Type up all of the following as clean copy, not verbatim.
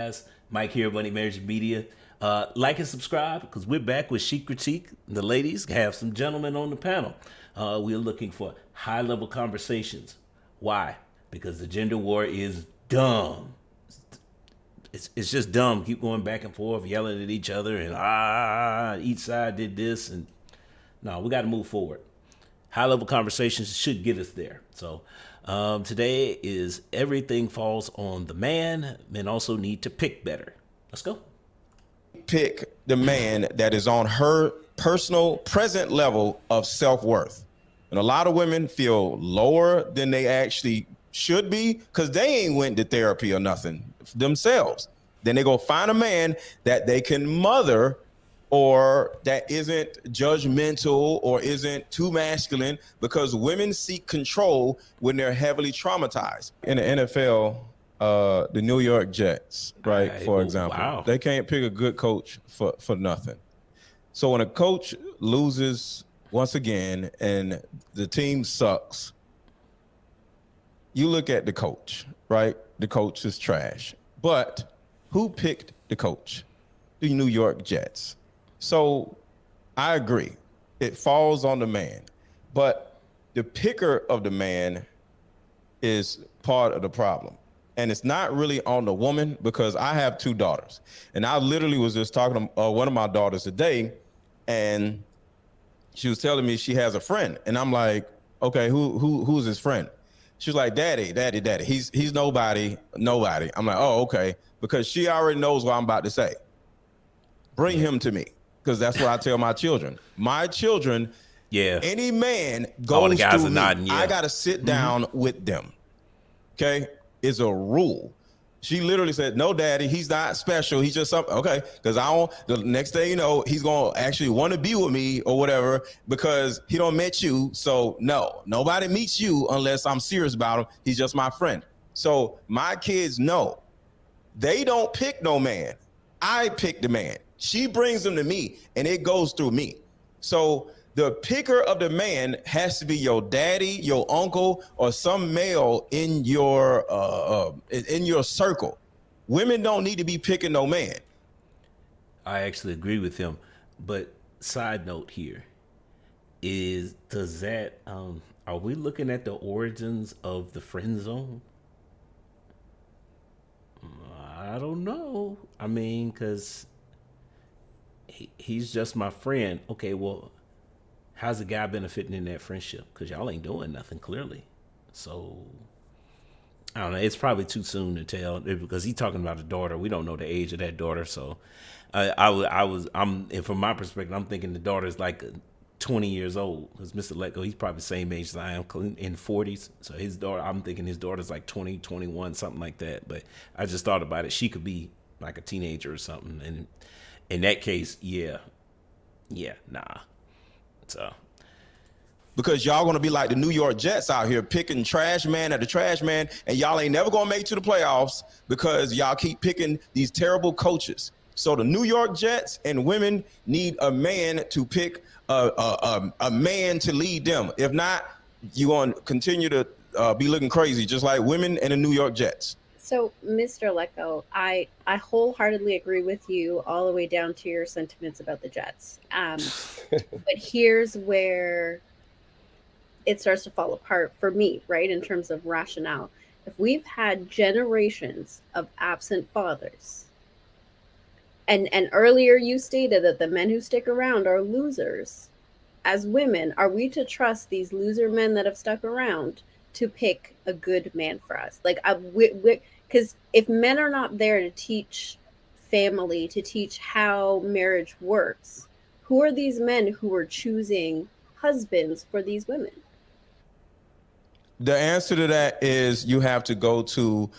Guys, Mike here, Money Marriage Media. Like and subscribe because we're back with Chic Critique. The ladies have some gentlemen on the panel. We're looking for high level conversations. Why? Because the gender war is dumb. It's just dumb. Keep going back and forth, yelling at each other, and each side did this. And no, we got to move forward. High level conversations should get us there. So today is everything falls on the man. Men also need to pick better. Let's go. Pick the man that is on her personal present level of self-worth. And a lot of women feel lower than they actually should be because they ain't went to therapy or nothing themselves. Then they go find a man that they can mother or that isn't judgmental or isn't too masculine, because women seek control when they're heavily traumatized. In the NFL, the New York Jets, right, for example, wow. they can't pick a good coach for nothing. So when a coach loses once again and the team sucks, you look at the coach, right? The coach is trash. But who picked the coach? The New York Jets. So I agree. It falls on the man. But the picker of the man is part of the problem. And it's not really on the woman, because I have two daughters. And I literally was just talking to one of my daughters today, and she was telling me she has a friend. And I'm like, okay, who's his friend? She was like, daddy. He's nobody. I'm like, oh, okay. Because she already knows what I'm about to say. Bring him to me, because that's what I tell my children. My children, any man goes through me, I got to sit down with them. Okay? It's a rule. She literally said, no, daddy, he's not special. He's just something. Okay. Because the next day, you know, he's going to actually want to be with me or whatever, because he don't met you. So no, nobody meets you unless I'm serious about him. He's just my friend. So my kids know they don't pick no man. I pick the man. She brings them to me, and it goes through me. So the picker of the man has to be your daddy, your uncle, or some male in your circle. Women don't need to be picking no man. I actually agree with him. But side note here is, does that are we looking at the origins of the friend zone? I don't know. I mean, because he's just my friend. Okay, well, how's the guy benefiting in that friendship? Because y'all ain't doing nothing, clearly. So I don't know. It's probably too soon to tell, because he's talking about a daughter. We don't know the age of that daughter. So and from my perspective, I'm thinking the daughter's like 20 years old. Because Mr. Letgo, he's probably the same age as I am, in 40s. So his daughter, I'm thinking his daughter's like 20, 21, something like that. But I just thought about it. She could be like a teenager or something. And in that case, nah. So, because y'all gonna be like the New York Jets out here picking trash man after trash man, and y'all ain't never gonna make it to the playoffs because y'all keep picking these terrible coaches. So the New York Jets and women need a man to pick a man to lead them. If not, you're gonna continue to be looking crazy, just like women and the New York Jets. So, Mr. Lecco, I wholeheartedly agree with you all the way down to your sentiments about the Jets. But here's where it starts to fall apart for me, right, in terms of rationale. If we've had generations of absent fathers, and earlier you stated that the men who stick around are losers, as women, are we to trust these loser men that have stuck around to pick a good man for us? Like, because if men are not there to teach family, to teach how marriage works, who are these men who are choosing husbands for these women? The answer to that is you have to go to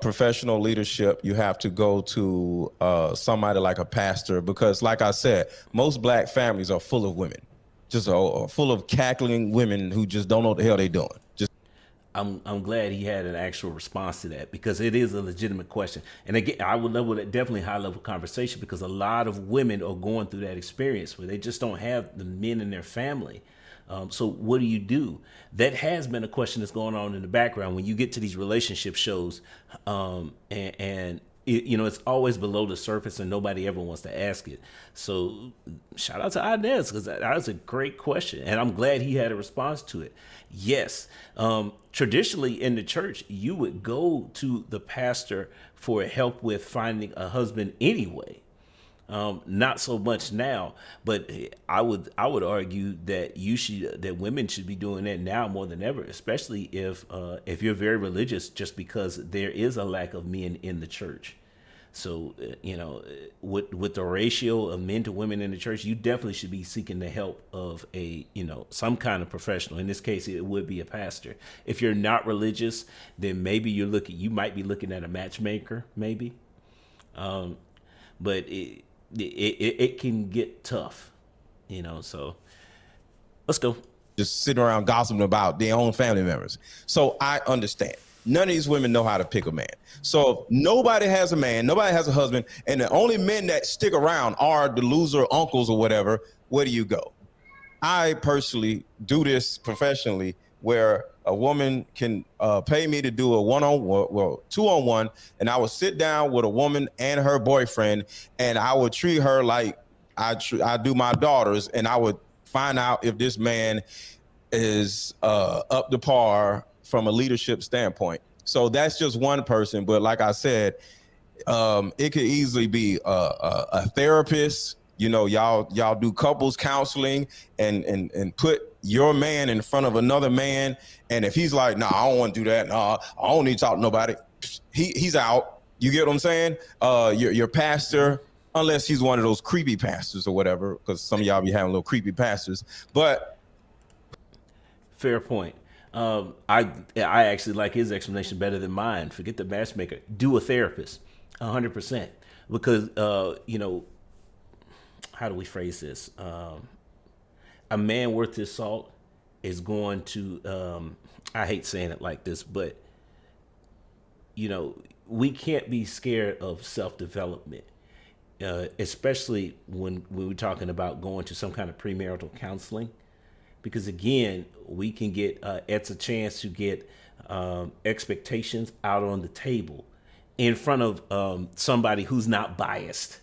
professional leadership. You have to go to somebody like a pastor, because like I said, most black families are full of women, just full of cackling women who just don't know what the hell they're doing. I'm glad he had an actual response to that, because it is a legitimate question. And again, I would level that definitely high level conversation, because a lot of women are going through that experience where they just don't have the men in their family. So what do you do? That has been a question that's going on in the background when you get to these relationship shows, and it's always below the surface and nobody ever wants to ask it. So shout out to Inez, because that was a great question, and I'm glad he had a response to it. Yes, traditionally in the church, you would go to the pastor for help with finding a husband anyway. Not so much now, but I would argue that women should be doing that now more than ever, especially if you're very religious, just because there is a lack of men in the church. So with the ratio of men to women in the church, you definitely should be seeking the help of some kind of professional. In this case, it would be a pastor. If you're not religious, then maybe you might be looking at a matchmaker, maybe. But it can get tough, so let's go. Just sitting around gossiping about their own family members. So I understand. None of these women know how to pick a man. So if nobody has a man, nobody has a husband, and the only men that stick around are the loser uncles or whatever, where do you go? I personally do this professionally, where a woman can pay me to do a one-on-one, 2-on-1, and I would sit down with a woman and her boyfriend, and I would treat her like I do my daughters, and I would find out if this man is up to par from a leadership standpoint. So that's just one person, but like I said, it could easily be a therapist. Y'all do couples counseling and put your man in front of another man. And if he's like, nah, I don't want to do that. Nah, I don't need to talk to nobody. He's out. You get what I'm saying? Your pastor, unless he's one of those creepy pastors or whatever, because some of y'all be having little creepy pastors. But fair point. I actually like his explanation better than mine. Forget the matchmaker. Do a therapist, 100%. Because how do we phrase this? A man worth his salt is going to. I hate saying it like this, but we can't be scared of self-development, especially when we're talking about going to some kind of premarital counseling. Because again, we can get it's a chance to get expectations out on the table in front of somebody who's not biased.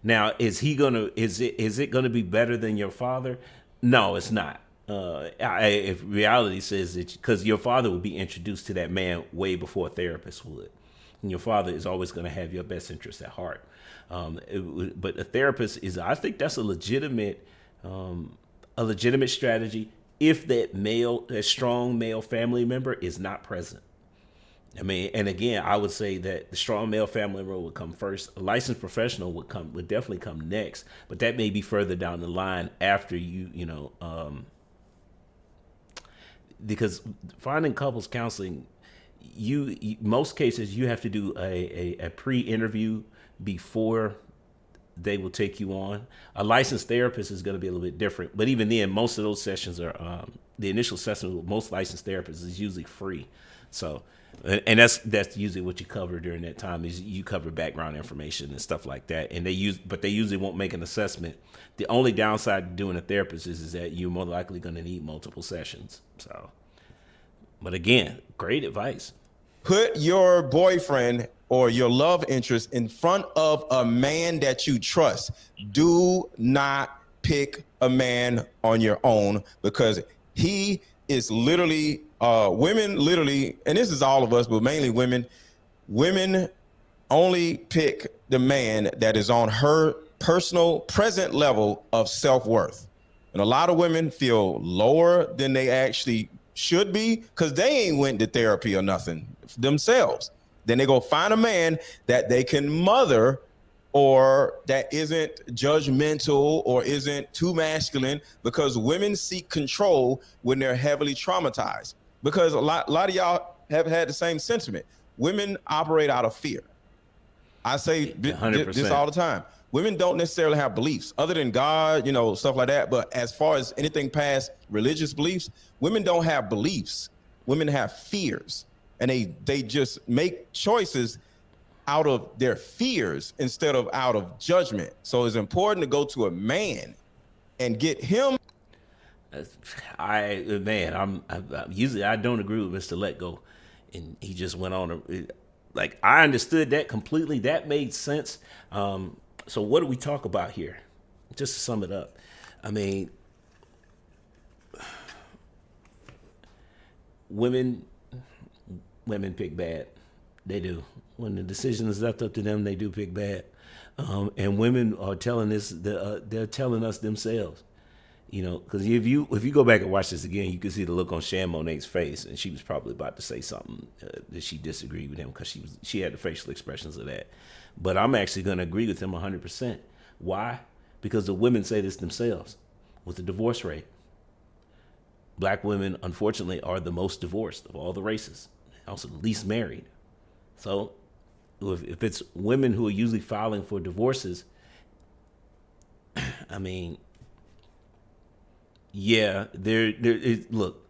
Now, is it gonna be better than your father? No, it's not. If reality says that, because your father would be introduced to that man way before a therapist would, and your father is always going to have your best interest at heart. But a therapist I think that's a legitimate strategy if that strong male family member is not present. I mean, and again, I would say that the strong male family member would come first. A licensed professional would definitely come next, but that may be further down the line after because finding couples counseling, most cases you have to do a pre-interview before they will take you on. A licensed therapist is going to be a little bit different, but even then, most of those sessions are the initial session with most licensed therapists is usually free. So, and that's usually what you cover during that time is you cover background information and stuff like that. And they usually won't make an assessment. The only downside to doing a therapist is that you're more likely going to need multiple sessions. So, but again, great advice. Put your boyfriend or your love interest in front of a man that you trust. Do not pick a man on your own, because he is literally women literally, and this is all of us, but mainly women only pick the man that is on her personal present level of self-worth. And a lot of women feel lower than they actually should be because they ain't went to therapy or nothing themselves. Then they go find a man that they can mother, or that isn't judgmental or isn't too masculine, because women seek control when they're heavily traumatized. Because a lot of y'all have had the same sentiment. Women operate out of fear. I say this all the time. Women don't necessarily have beliefs other than God, stuff like that. But as far as anything past religious beliefs, women don't have beliefs. Women have fears, and they just make choices out of their fears instead of out of judgment. So it's important to go to a man and get him. I'm usually I don't agree with Mr. Let Go, and he just went on Like, I understood that completely. That made sense. So what do we talk about here? Just to sum it up, I mean, women pick bad. They do. When the decision is left up to them, they do pick bad. And women are telling this. They're telling us themselves. You know, because if you go back and watch this again, you can see the look on Shan Monet's face, and she was probably about to say something that she disagreed with him, because she had the facial expressions of that. But I'm actually going to agree with him 100%. Why? Because the women say this themselves. With the divorce rate, black women, unfortunately, are the most divorced of all the races, also the least married. So if it's women who are usually filing for divorces, I mean, yeah, look,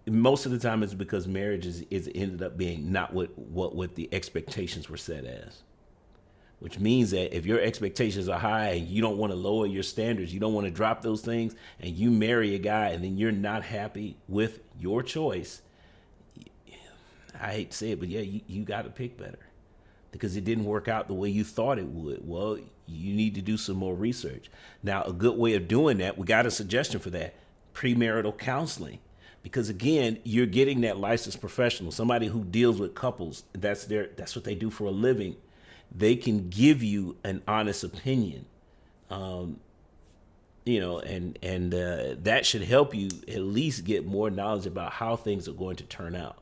most of the time it's because marriage is ended up being not what the expectations were set as. Which means that if your expectations are high and you don't want to lower your standards, you don't want to drop those things, and you marry a guy and then you're not happy with your choice, I hate to say it, but yeah, you got to pick better, because it didn't work out the way you thought it would. Well, you need to do some more research. Now, a good way of doing that, we got a suggestion for that: premarital counseling. Because again, you're getting that licensed professional, somebody who deals with couples. That's what they do for a living. They can give you an honest opinion, and that should help you at least get more knowledge about how things are going to turn out.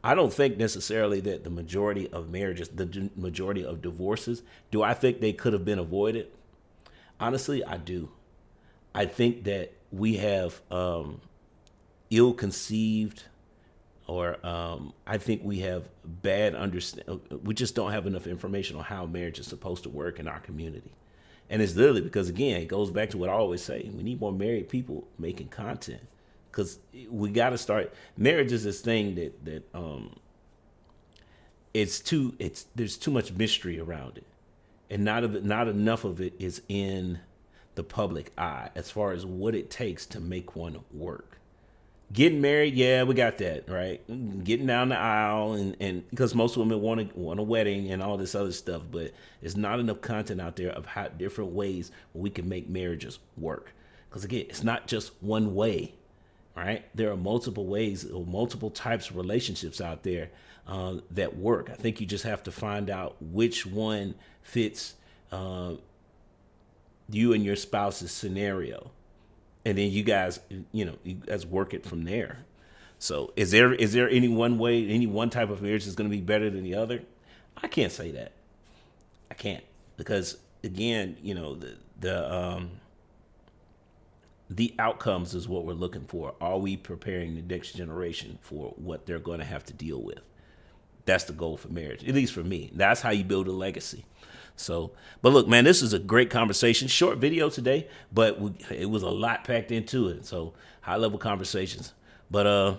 I don't think necessarily that the majority of marriages, the majority of divorces, do I think they could have been avoided? Honestly, I do. I think that we have ill-conceived, or I think we have bad understand. We just don't have enough information on how marriage is supposed to work in our community. And it's literally because, again, it goes back to what I always say: we need more married people making content, because we got to start. Marriage is this thing that there's too much mystery around it, and not enough of it is in the public eye as far as what it takes to make one work. Getting married, yeah, we got that, right? Getting down the aisle, and because most women want a wedding and all this other stuff, but there's not enough content out there of how different ways we can make marriages work. Because again, it's not just one way, right? There are multiple ways or multiple types of relationships out there that work. I think you just have to find out which one fits you and your spouse's scenario. And then you guys work it from there. So is there any one way, any one type of marriage is going to be better than the other? I can't say that. I can't, because again, the outcomes is what we're looking for. Are we preparing the next generation for what they're going to have to deal with? That's the goal for marriage, at least for me. That's how you build a legacy. So, but look, man, this is a great conversation. Short video today, but it was a lot packed into it. So, high level conversations. But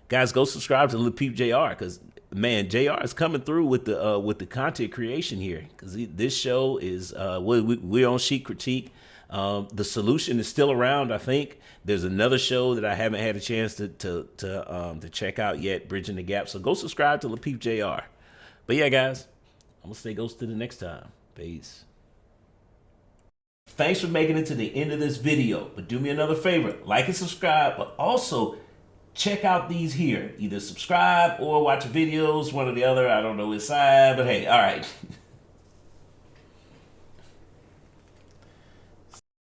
guys, go subscribe to Lil Peep JR, because man, JR is coming through with the content creation here. Because this show is we're on Chic Critique. The solution is still around. I think there's another show that I haven't had a chance to check out yet, Bridging the Gap. So go subscribe to Lil Peep JR. But yeah, guys, I'm gonna say ghost to the next time. Peace. Thanks for making it to the end of this video. But do me another favor, like and subscribe, but also check out these here. Either subscribe or watch videos, one or the other. I don't know which side, but hey, all right.